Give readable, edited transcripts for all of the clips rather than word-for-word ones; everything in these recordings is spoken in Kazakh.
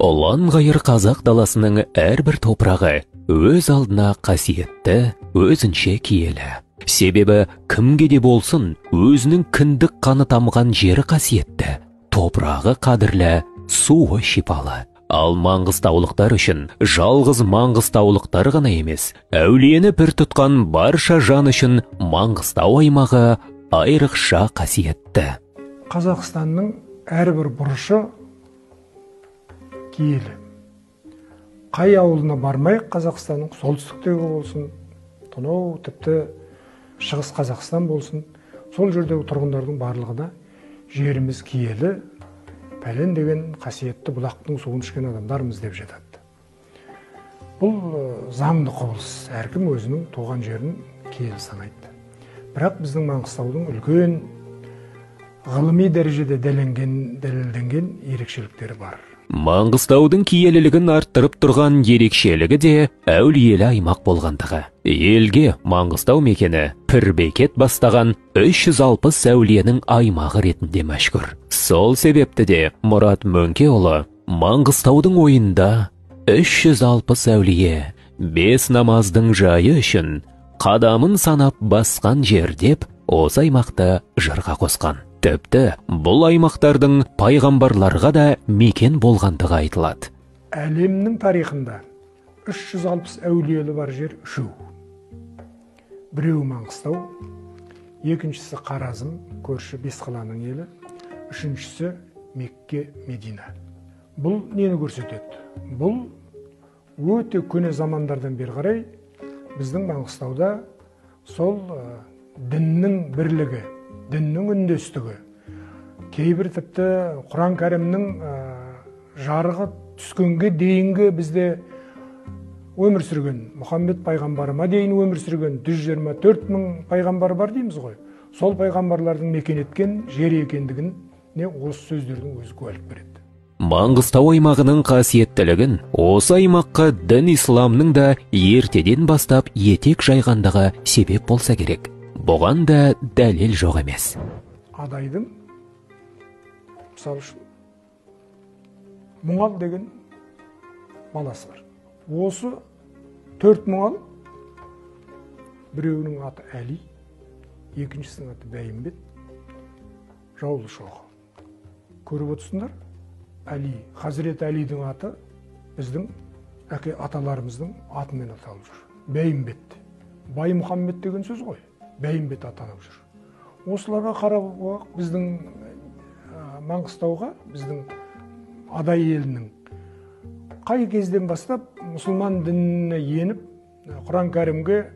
Ұлан ғайыр қазақ даласының әрбір топырағы өз алдына қасиетті, өзінше киелі. Себебі кімге де болсын өзінің кіндік қаны тамған жері қасиетті, топырағы қадірлі, суы шипалы. Ал маңғыстаулықтар үшін жалғыз маңғыстаулықтар ғана емес, әулиені пір тұтқан барша жан үшін Маңғыстау аймағы айрықша қасиетті. Қазақстанның әрбір бұрышы киелі. Қай ауылына бармай, Қазақстанның солтүстіктегі болсын, тонау тіпті шығыс Қазақстан болсын, сол жердегі тұрғындардың барлығына жеріміз киелі, пәлен деген қасиетті бұлақтың суын ішкен адамдармыз деп жатады. Бұл заңды құбылыс, әркім өзінің туған жерін киелі санайды. Бірақ біздің Маңғыстаудың үлкен ғылыми дәрежеде дәлелденген ерекшеліктері бар. Маңғыстаудың киелілігін арттырып тұрған ерекшелігі де әулиелі аймақ болғандығы. Елге Маңғыстау мекені пір-бекет бастаған 360 әулиенің аймағы ретінде мәшһүр. Сол себепті де Мұрат Мөңкеұлы Маңғыстаудың ойында 360 әулие, 5 намаздың жайы үшін қадамын санап басқан жер деп осы аймақты жырға қосқан. Тіпті бұл аймақтардың пайғамбарларға да мекен болғандығы айтылады. Әлемнің тарихында 360 әулиелі бар жер үшеу. Біреуі Маңғыстау, екіншісі Қаразым, көрші Бесқаланың елі, үшіншісі Мекке, Медина. Бұл нені көрсетеді? Бұл өте көне замандардан бері қарай біздің Маңғыстауда сол діннің бірлігі, діннің үндестігі, кейбір тіпті Құран кәрімнің жарығы түскенге дейінгі бізде өмір сүрген, Мұхаммед пайғамбарыма дейін өмір сүрген 124 мың пайғамбар бар дейміз ғой. Сол пайғамбарлардың мекен еткен жер екендігіне осы сөздердің өзі куәлік береді. Маңғыстау аймағының қасиеттілігін осы аймаққа дін исламның да ертеден бастап етек жайғандығы себеп болса керек. Бұған да дәлел жоқ емес. Адайдың, мысалы үшін, Мұңал деген баласы бар. Осы 4 Мұңал, біреуінің аты Әли, екіншісінің аты Бәйімбет, жаулы шоғы. Көріп отырсыңдар, Әли, Хазірет Әлидің аты біздің аталарымыздың атымен аталып жүр. Бәйімбет, Бай Мұхаммед деген сөз ғой. Бәйімбет атанып жүр. Осыларға қарап біздің Маңғыстауға, біздің Адай елінің қай кезден бастап мұсылман дініне еніп, Құран кәрімге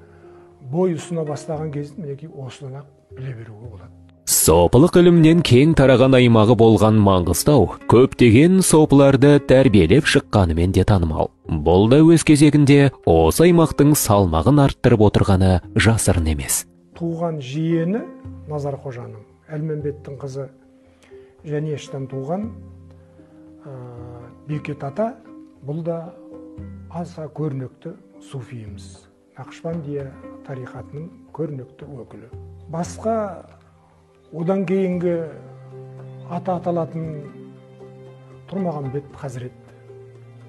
бой ұсына бастаған кезін мінекей осыдан біле беруге болады. Сопылық ілімнен кең тараған аймағы болған Маңғыстау көптеген сопыларды тәрбиелеп шыққанымен де танымал. Бұл да өз кезегінде осы аймақтың салмағын арттырып отырғаны жасырын емес. Туған жиені Назар Қожаның, Әлменбеттің қызы Жәнештен туған Бекет ата, бұл да аса көрнекті суфиіміз. Нақшбандия тарихатының көрнекті өкілі. Басқа одан кейінгі ата аталатын Тұрмағамбет Хазірет,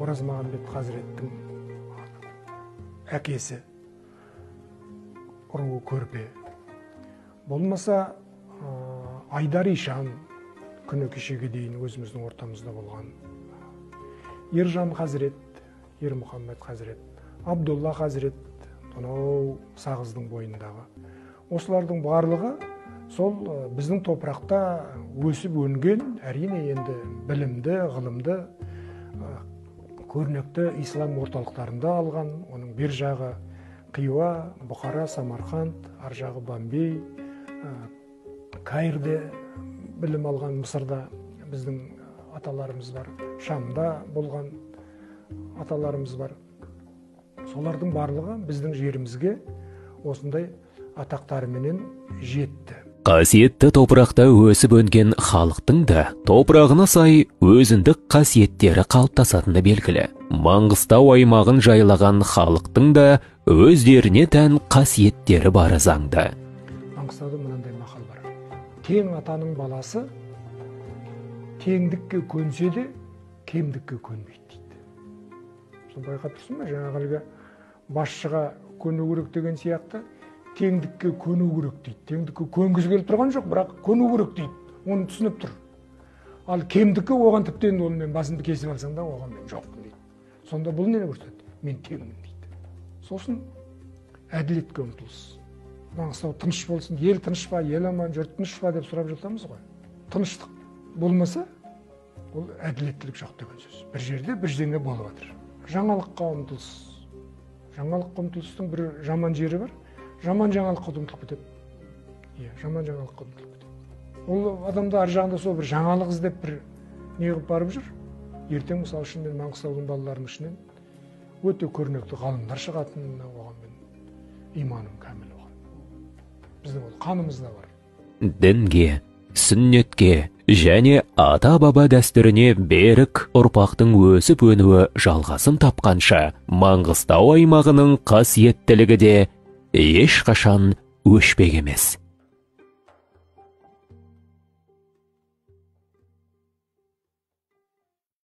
Оразмағамбет Хазіреттің әкесі, ұруы көрпе. Болмаса Айдар Ишан, күні кешеге дейін өзіміздің ортамызда болған. Ержан Хазірет, Ермұхаммед Хазірет, Абдулла Хазірет, тонау Сағыздың бойындағы. Осылардың барлығы сол біздің топырақта өсіп өнген, әрине енді білімді, ғылымды, көрнекті ислам орталықтарында алған, оның бір жағы Қиуа, Бұқара, Самарқанд, ар жағы Бомбей, Каирде білім алған, Мысырда біздің аталарымыз бар, Шамда болған аталарымыз бар. Солардың барлығы біздің жерімізге осындай атақтарыменен жетті. Қасиетті топырақта өсіп өнген халықтың да топырағына сай өзіндік қасиеттері қалыптасатыны белгілі. Маңғыстау аймағын жайлаған халықтың да өздеріне тән қасиеттері бары заңды. Маңғыстауда мынандай мақал бар. Тең атаның баласы теңдікке көнсе де кемдікке көнбейді. Соны байқап тұрсың ба, жаңағы әлгі басшыға көну керек деген сияқты, теңдікке көну керек дейді. Теңдікке көнгісі келіп тұрған жоқ, бірақ көну керек дейді. Оны түсініп тұр. Ал кемдікке оған тіптен оны мен басымды кесіп алсаң да оған мен жоқпын дейді. Сонда бұл нені көрсетеді? Мен теңмін дейді. Сосын әділетке ұмтылыс. Маңғыстау тыныш болсын, ел тыныш па, ел аман, жұрт тыныш па деп сұрап жатамыз ғой. Тыныштық болмаса, ол әділеттілік жоқ деген сөз. Бір жерде бірдеңе болып жатыр. Жаңалыққа ұмтылыс. Жаңалыққа ұмтылыстың бір жаман жері бар. Жаман жаңалыққа ұмтылып кетеді. Иә, жаман жаңалыққа ұмтылып кетеді. Ол адамда ар жағында сол бір жаңалық іздеп бір неғып барып жүр. Ертең мысалы үшін мен Маңғыстаудың балаларының ішінен өте көрнекті ғалымдар шығатынына оған мен иманым кәміл оған. Біздің ол қанымызда бар. Дінге, сүннетке және ата-баба дәстүріне берік ұрпақтың өсіп өнуі жалғасын тапқанша, Маңғыстау аймағының қасиеттілігі де ешқашан өшпек емес.